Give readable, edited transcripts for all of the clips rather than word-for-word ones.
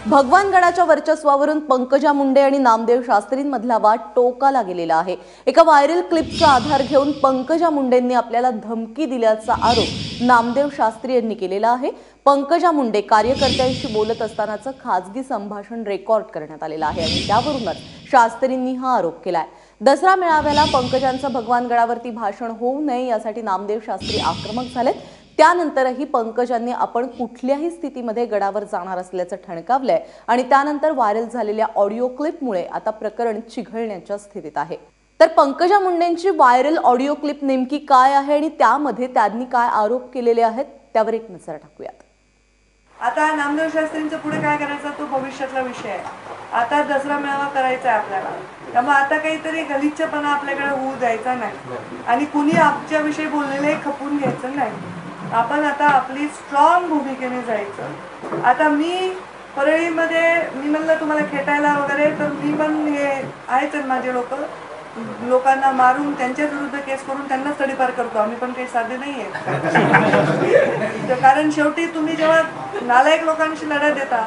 भगवानगडाच्या वर्चस्वावरून पंकजा मुंडे आणि नामदेव शास्त्रींमधला वाद टोकाला गेलेला आहे। एका व्हायरल क्लिपचा आधार घेऊन पंकजा मुंडेंनी आपल्याला धमकी दिल्याचा आरोप नामदेव शास्त्री यांनी केलेला आहे। पंकजा मुंडे कार्यकर्त्यांशी बोलत असतानाचं खासगी संभाषण रेकॉर्ड करण्यात आलेलं आहे आणि त्यावरूनच शास्त्रींनी हा आरोप केलाय। दसरा मेळाव्याला पंकजांचं भगवानगडावरती भाषण होऊ नये यासाठी नामदेव शास्त्री आक्रमक झालेत। त्यानंतरही पंकजांनी आपण कुठल्याही स्थितीमध्ये गडावर जाणार असल्याचं ठणकावलंय आणि त्यानंतर व्हायरल झालेल्या ऑडिओ क्लिपमुळे आता प्रकरण चिघळण्याच्या स्थितीत आहे। तर पंकजा मुंडेंची व्हायरल ऑडिओ क्लिप नेमकी काय आहे आणि त्यामध्ये त्यांनी काय आरोप केलेले आहेत त्यावर एक नजर टाकूयात। आता नामदेव शास्त्रींचं पुढे काय करायचं तो भविष्यातला विषय आहे। आता दसरा मेळावा करायचा आहे आपल्याला, त्यामुळे आता काहीतरी गलिच्छपणा आपल्याकडे होऊ द्यायचा नाही आणि कुणी आमच्याविषयी बोललेले खपून घ्यायचं नाही। आपण आता आपली स्ट्रॉंग भूमिकेने जायचं। आता मी परळीमध्ये मी म्हणलं तुम्हाला खेटायला वगैरे, तर मी पण हे आहेच माझे लोकांना मारून त्यांच्या विरुद्ध केस करून त्यांना तडीपार करतो। आम्ही पण काही साधे नाही आहे कारण शेवटी तुम्ही जेव्हा नालायक लोकांशी लढा देता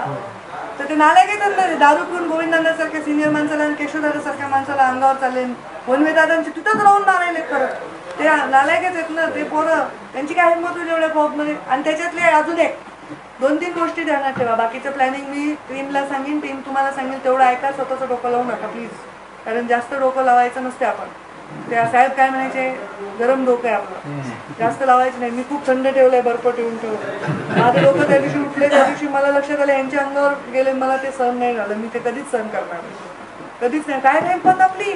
तर ते नालायकच असणार। दारू पिऊन गोविंदांसारख्या सिनियर माणसाला आणि केशवदादासारख्या माणसाला अंगावर चालेल, वनवेदादांची तिथंच राहून मारायले करत ते नालायकच आहेत ना ते पोरं। त्यांची काय हिंमत होईल एवढ्या पॉपमध्ये? आणि त्याच्यातले अजून एक 2-3 गोष्टी ध्यानात ठेवा। बाकीचं प्लॅनिंग मी टीमला सांगेन, टीम तुम्हाला सांगेल तेवढं ऐका, स्वतःचं डोकं लावू नका प्लीज, कारण जास्त डोकं लावायचं नसते। आपण त्या साहेब काय म्हणायचे, गरम डोकं आहे आपलं, जास्त लावायचं नाही। मी खूप थंड ठेवलंय, बर्फ ठेवून ठेवलं। माझं डोकं त्या दिवशी उठले, त्या दिवशी मला लक्षात आलं यांच्या अंगावर गेले, मला ते सहन नाही झालं। मी ते कधीच सहन करणार नाही, कधीच नाही। काय नाही पण आपली